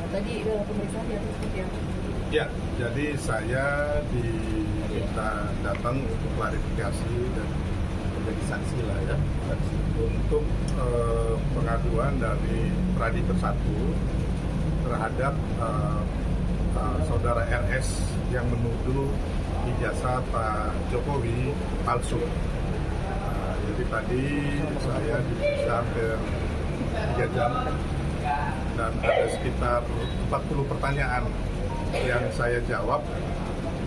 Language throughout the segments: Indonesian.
Tadi dalam pemeriksaan ya seperti apa? Ya, jadi saya diminta datang untuk klarifikasi dan menjadi saksi lah ya, untuk pengaduan dari Pradi Bersatu terhadap saudara RS yang menuduh ijazah Pak Jokowi palsu. Jadi tadi saya diperiksa hampir 3 jam dan ada sekitar 40 pertanyaan yang saya jawab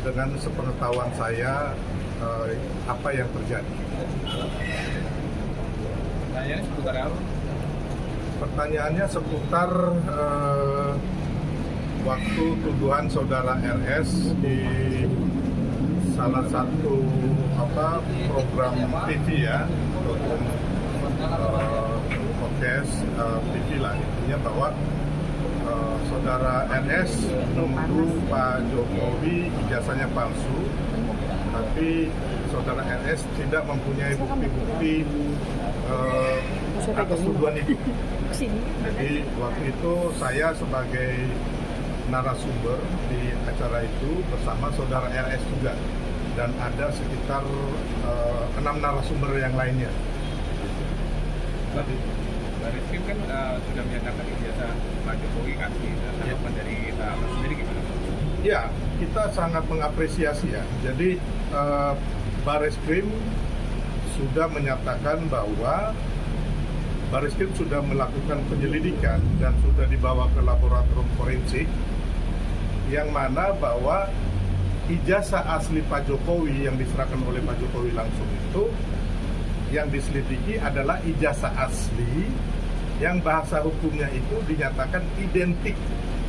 dengan sepengetahuan saya apa yang terjadi. Pertanyaannya seputar apa? Pertanyaannya seputar waktu tuduhan saudara RS di salah satu program TV ya, podcast TV lah, intinya bahwa saudara RS menuduh Pak Jokowi ijazahnya palsu, tapi saudara RS tidak mempunyai bukti-bukti atas tuduhan itu. Jadi waktu itu saya sebagai narasumber di acara itu bersama saudara RS juga, dan ada sekitar 6 narasumber yang lainnya. Baris Krim kan sudah menyatakan ijazah Pak Jokowi asli. Tanggapan dari kita sendiri gimana? Ya, kita sangat mengapresiasi ya. Jadi Baris Krim sudah menyatakan bahwa Baris Krim sudah melakukan penyelidikan dan sudah dibawa ke laboratorium forensik, yang mana bahwa ijazah asli Pak Jokowi yang diserahkan oleh Pak Jokowi langsung itu, yang diselidiki adalah ijazah asli yang bahasa hukumnya itu dinyatakan identik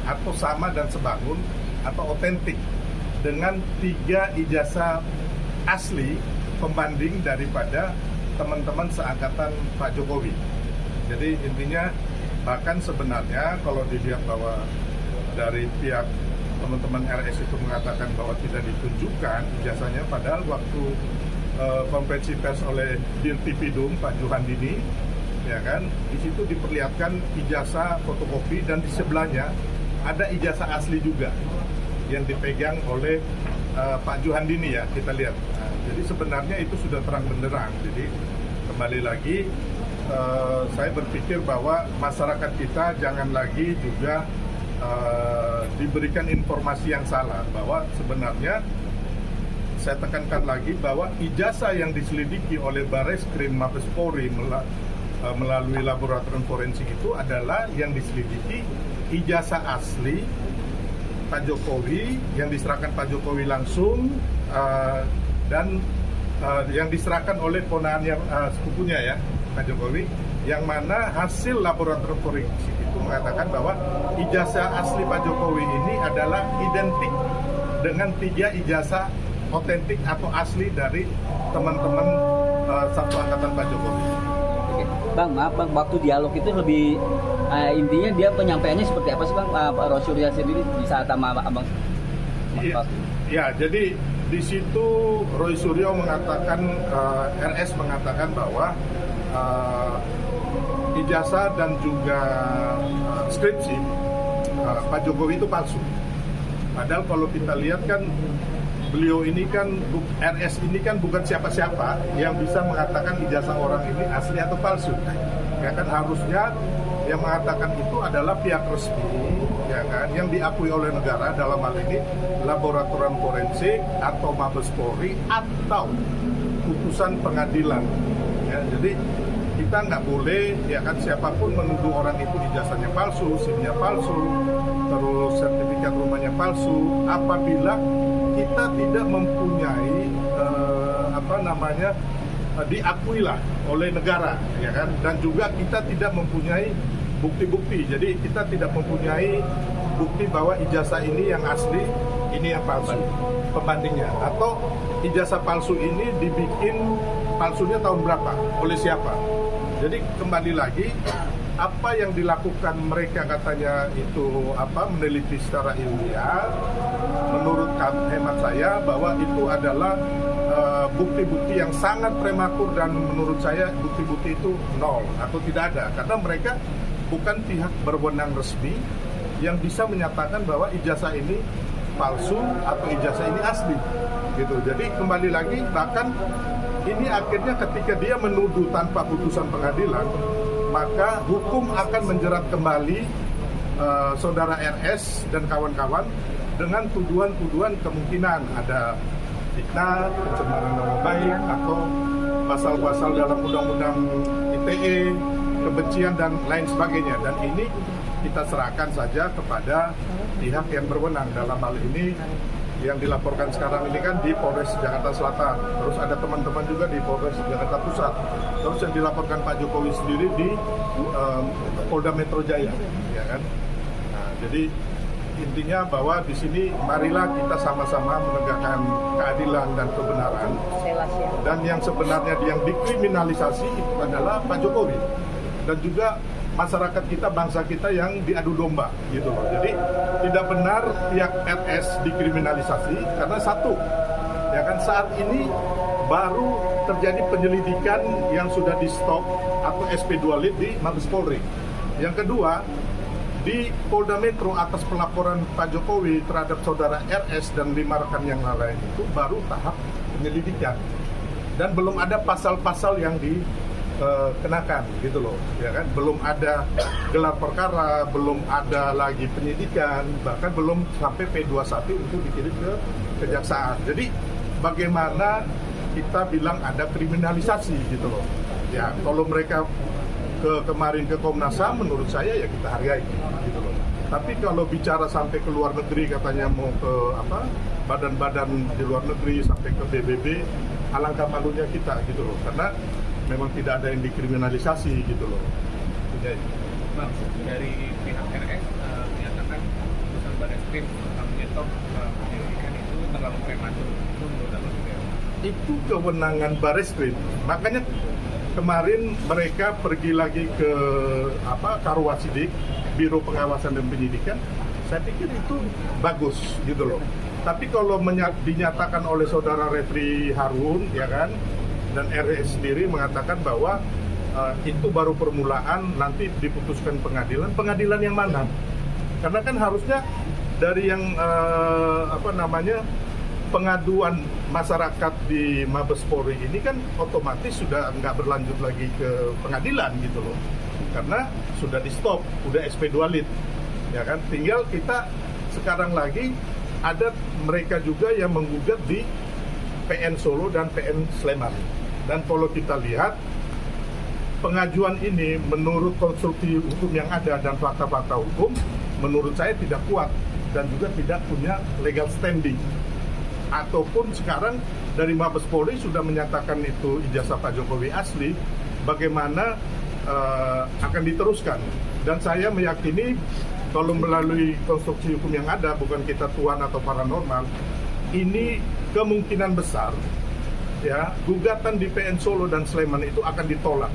atau sama dan sebangun atau otentik dengan 3 ijazah asli pembanding daripada teman-teman seangkatan Pak Jokowi. Jadi intinya, bahkan sebenarnya kalau dilihat bahwa dari pihak teman-teman RS itu mengatakan bahwa tidak ditunjukkan ijazahnya, padahal waktu konferensi pers oleh Dirtipidum Pak Juhandini, ya kan, di situ diperlihatkan ijazah fotokopi dan di sebelahnya ada ijazah asli juga yang dipegang oleh Pak Juhandini ya, kita lihat. Nah, jadi sebenarnya itu sudah terang benderang. Jadi kembali lagi saya berpikir bahwa masyarakat kita jangan lagi juga diberikan informasi yang salah, bahwa sebenarnya saya tekankan lagi bahwa ijazah yang diselidiki oleh Baris Krim Mabes Polri melalui laboratorium forensik itu adalah yang diselidiki ijazah asli Pak Jokowi yang diserahkan Pak Jokowi langsung dan yang diserahkan oleh ponaannya sepupunya ya Pak Jokowi, yang mana hasil laboratorium forensik itu mengatakan bahwa ijazah asli Pak Jokowi ini adalah identik dengan 3 ijazah otentik atau asli dari teman-teman satu angkatan Pak Jokowi. Oke. Bang, maaf Bang, waktu dialog itu lebih intinya dia penyampaiannya seperti apa sih Bang? Pak Rosurya sendiri di saat sama Abang? Ya, jadi di situ Roy Suryo mengatakan, RS mengatakan bahwa ijazah dan juga skripsi Pak Jokowi itu palsu. Padahal kalau kita lihat kan, beliau ini kan, RS ini kan bukan siapa-siapa yang bisa mengatakan ijazah orang ini asli atau palsu. Ya kan, harusnya yang mengatakan itu adalah pihak resmi, ya kan, yang diakui oleh negara, dalam hal ini laboratorium forensik atau Mabes Polri atau putusan pengadilan. Ya, jadi kita nggak boleh, ya kan, siapapun menuduh orang itu ijazahnya palsu, SIM-nya palsu, terus sertifikat rumahnya palsu, apabila kita tidak mempunyai diakui lah oleh negara, ya kan, dan juga kita tidak mempunyai bukti-bukti. Jadi kita tidak mempunyai bukti bahwa ijazah ini yang asli, ini yang palsu pembandingnya, atau ijazah palsu ini dibikin palsunya tahun berapa, oleh siapa. Jadi kembali lagi, apa yang dilakukan mereka katanya itu meneliti secara ilmiah, menurut hemat saya bahwa itu adalah bukti-bukti yang sangat prematur, dan menurut saya bukti-bukti itu nol atau tidak ada, karena mereka bukan pihak berwenang resmi yang bisa menyatakan bahwa ijazah ini palsu atau ijazah ini asli gitu. Jadi kembali lagi, bahkan ini akhirnya ketika dia menuduh tanpa putusan pengadilan, maka hukum akan menjerat kembali saudara RS dan kawan-kawan dengan tuduhan-tuduhan kemungkinan ada fitnah, pencemaran nama baik, atau pasal-pasal dalam undang-undang ITE, kebencian dan lain sebagainya. Dan ini kita serahkan saja kepada pihak yang berwenang. Dalam hal ini yang dilaporkan sekarang ini kan di Polres Jakarta Selatan, terus ada teman-teman juga di Polres Jakarta Pusat, terus yang dilaporkan Pak Jokowi sendiri di Polda Metro Jaya, ya kan. Nah, jadi intinya bahwa di sini marilah kita sama-sama menegakkan keadilan dan kebenaran. Dan yang sebenarnya yang dikriminalisasi itu adalah Pak Jokowi dan juga masyarakat kita, bangsa kita yang diadu domba gitu loh. Jadi tidak benar pihak RS dikriminalisasi karena satu, ya kan, saat ini baru terjadi penyelidikan yang sudah di stop atau SP2 Lit di Mabes Polri. Yang kedua, di Polda Metro atas pelaporan Pak Jokowi terhadap saudara RS dan 5 rekan yang lain itu baru tahap penyelidikan dan belum ada pasal-pasal yang dikenakan gitu loh, ya kan, belum ada gelar perkara, belum ada lagi penyidikan, bahkan belum sampai P21 untuk dikirim ke kejaksaan. Jadi bagaimana kita bilang ada kriminalisasi gitu loh, ya kalau mereka kemarin ke Komnas HAM, menurut saya ya kita hargai gitu loh. Tapi kalau bicara sampai ke luar negeri, katanya mau ke badan-badan di luar negeri, sampai ke PBB, alangkah malunya kita gitu loh, karena memang tidak ada yang dikriminalisasi gitu loh. Jadi, Bang, dari pihak RS menyatakan putusan Barreskrim menyetop penyelidikan itu terlalu prematur. Itu menurut Abang juga? itu kewenangan Barreskrim. Makanya kemarin mereka pergi lagi ke Karwasidik, Biro Pengawasan dan Penyidikan. Saya pikir itu bagus gitu loh. Tapi kalau dinyatakan oleh saudara Refri Harun, ya kan, dan RS sendiri mengatakan bahwa itu baru permulaan, nanti diputuskan pengadilan. Pengadilan yang mana? Karena kan harusnya dari yang pengaduan masyarakat di Mabes Polri ini kan otomatis sudah nggak berlanjut lagi ke pengadilan gitu loh, karena sudah di stop, udah SP2 Lit, ya kan. Tinggal kita sekarang lagi ada mereka juga yang menggugat di PN Solo dan PN Sleman. Dan kalau kita lihat pengajuan ini menurut konstruksi hukum yang ada dan fakta-fakta hukum, menurut saya tidak kuat dan juga tidak punya legal standing. Ataupun sekarang dari Mabes Polri sudah menyatakan itu ijazah Pak Jokowi asli, bagaimana akan diteruskan. Dan saya meyakini kalau melalui konstruksi hukum yang ada, bukan kita tuan atau paranormal, ini kemungkinan besar ya gugatan di PN Solo dan Sleman itu akan ditolak.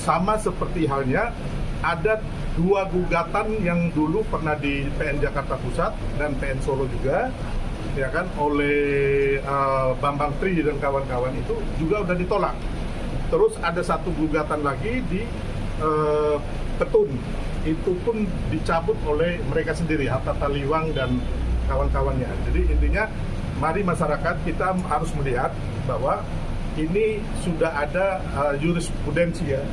Sama seperti halnya ada 2 gugatan yang dulu pernah di PN Jakarta Pusat dan PN Solo juga, ya kan, oleh Bambang Tri dan kawan-kawan, itu juga udah ditolak. Terus ada 1 gugatan lagi di Petun, itu pun dicabut oleh mereka sendiri, Hatta Taliwang dan kawan-kawannya. Jadi intinya mari masyarakat kita harus melihat bahwa ini sudah ada jurisprudensi ya,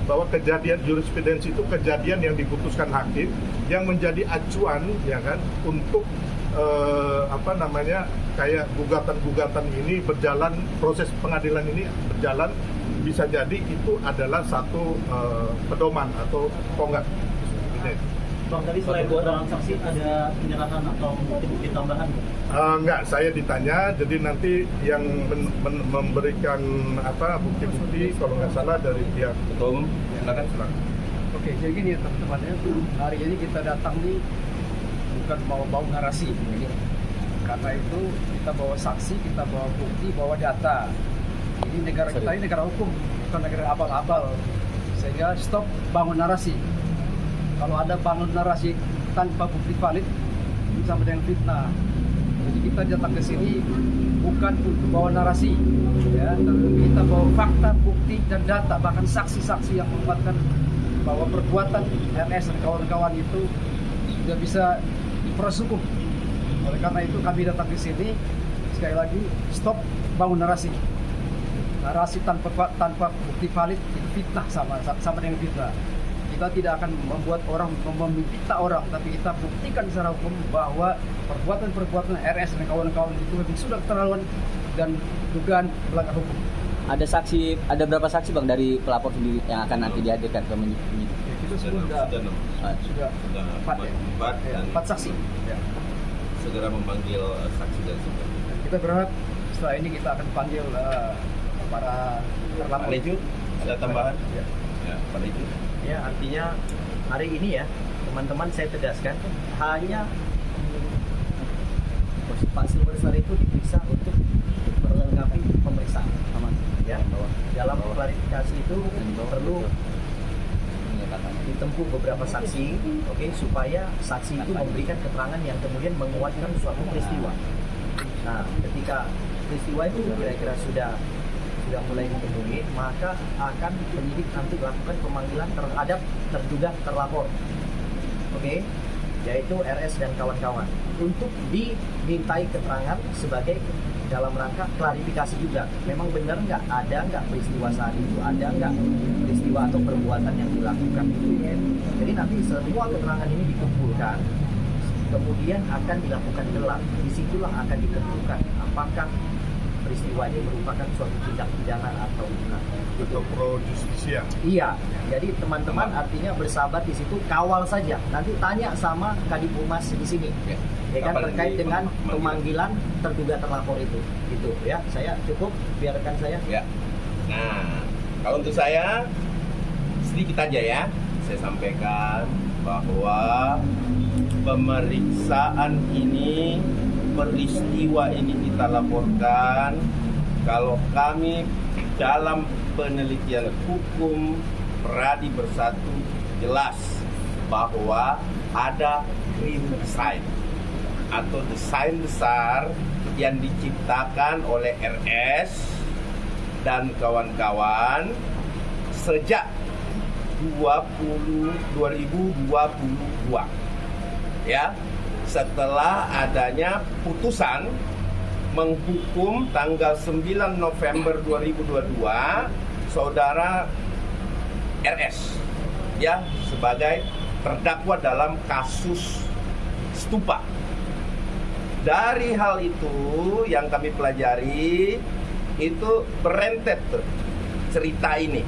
bahwa kejadian jurisprudensi itu kejadian yang diputuskan hakim yang menjadi acuan, ya kan, untuk kayak gugatan-gugatan ini berjalan, proses pengadilan ini berjalan, bisa jadi itu adalah satu pedoman atau tonggak. Bang, tadi selain keterangan saksi ada penyerahan atau bukti-bukti tambahan? Enggak, saya ditanya, jadi nanti yang memberikan bukti-bukti kalau nggak salah dari pihak Ketua Umum, silakan. Oke, jadi gini ya teman-teman, hari ini kita datang nih bukan bawa narasi, karena itu kita bawa saksi, kita bawa bukti, bawa data. Ini negara kita ini negara hukum, bukan negara abal-abal, sehingga stop bangun narasi. Kalau ada bangun narasi tanpa bukti valid, itu sama dengan fitnah. Jadi kita datang ke sini bukan untuk bawa narasi, ya, tapi kita bawa fakta, bukti dan data, bahkan saksi-saksi yang menguatkan bahwa perbuatan RS dan kawan-kawan itu sudah bisa diproses hukum. Oleh karena itu kami datang ke sini sekali lagi stop bangun narasi. Narasi tanpa bukti valid itu fitnah, sama dengan fitnah. Kita tidak akan membuat orang memfitnah orang, tapi kita buktikan secara hukum bahwa perbuatan RS dan kawan-kawan itu memang sudah keterlaluan dan dugaan melanggar hukum. Ada berapa saksi Bang dari pelapor sendiri yang akan nanti dihadirkan ke penyidik? Itu sudah empat saksi. Ya. Segera memanggil saksi dan saksi. Kita berharap setelah ini kita akan panggil para terlapor. Pak Leju, ada tambahan? Ya, Pak Leju. Ya, artinya hari ini ya, teman-teman saya tegaskan hanya Pak Silverstar itu diperiksa untuk melengkapi pemeriksaan. Ya, dalam klarifikasi itu perlu ditempuh beberapa saksi, oke, supaya saksi itu memberikan keterangan yang kemudian menguatkan suatu peristiwa. Nah, ketika peristiwa itu kira-kira sudah mulai dipenuhi, maka akan penyidik nanti lakukan pemanggilan terhadap terduga terlapor, oke, yaitu RS dan kawan-kawan, untuk dimintai keterangan sebagai dalam rangka klarifikasi juga. Memang benar ada nggak peristiwa saat itu, ada nggak peristiwa atau perbuatan yang dilakukan. Jadi nanti semua keterangan ini dikumpulkan, kemudian akan dilakukan gelar. Disitulah akan ditentukan apakah peristiwa ini merupakan suatu tindak pidana atau bukan. Atau pro justisia. Iya, jadi teman-teman artinya bersabar di situ, kawal saja. Nanti tanya sama Kadif Humas di sini, ya kan, terkait dengan pemanggilan terduga terlapor itu, gitu ya. Saya cukup, biarkan saya. Ya. Nah, kalau untuk saya sedikit aja ya, saya sampaikan bahwa pemeriksaan ini, peristiwa ini kita laporkan. Kalau kami dalam penelitian hukum Pradi Bersatu jelas bahwa ada green design atau desain besar yang diciptakan oleh RS dan kawan-kawan sejak 2022 ya, setelah adanya putusan menghukum tanggal 9 November 2022 saudara RS ya sebagai terdakwa dalam kasus stupa. Dari hal itu yang kami pelajari itu berentet cerita ini,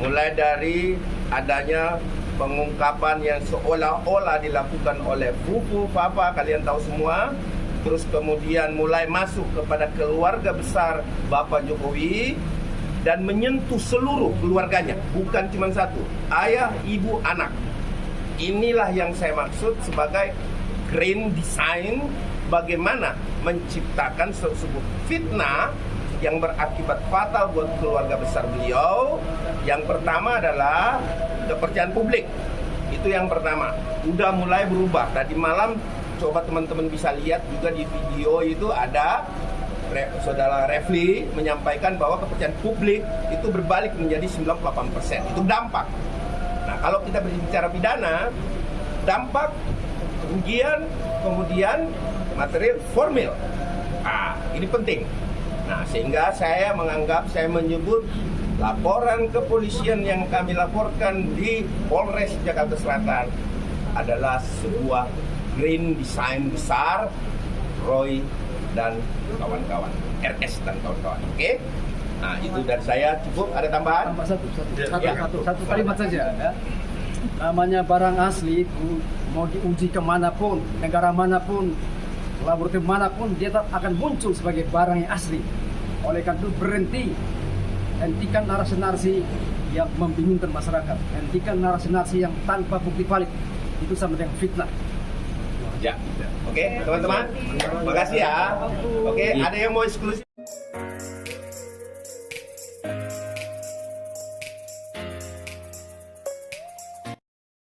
mulai dari adanya pengungkapan yang seolah-olah dilakukan oleh Fufu Papa, kalian tahu semua. Terus kemudian mulai masuk kepada keluarga besar Bapak Jokowi dan menyentuh seluruh keluarganya, bukan cuma satu, ayah, ibu, anak. Inilah yang saya maksud sebagai grand design, bagaimana menciptakan sebuah fitnah yang berakibat fatal buat keluarga besar beliau. Yang pertama adalah kepercayaan publik. Itu yang pertama. Udah mulai berubah. Tadi malam coba teman-teman bisa lihat juga di video itu ada Saudara Refli menyampaikan bahwa kepercayaan publik itu berbalik menjadi 98%. Itu dampak. Nah, kalau kita berbicara pidana, dampak, kerugian, kemudian material formil. Nah, ini penting. Nah, sehingga saya menyebut laporan kepolisian yang kami laporkan di Polres Jakarta Selatan adalah sebuah green design besar Roy dan kawan-kawan, RS dan kawan-kawan. Oke? Nah, itu dari saya cukup. Ada tambahan? Tambah satu kalimat saja ya. Namanya barang asli itu mau diuji kemanapun, negara manapun, laboratorium manapun, dia tetap akan muncul sebagai barang yang asli. Oleh karena itu berhenti, hentikan narasi-narasi yang membingungkan masyarakat, hentikan narasi-narasi yang tanpa bukti valid. Itu sama dengan fitnah. Ya. Oke, teman-teman. Terima kasih ya. Oke, ada yang mau eksklusif?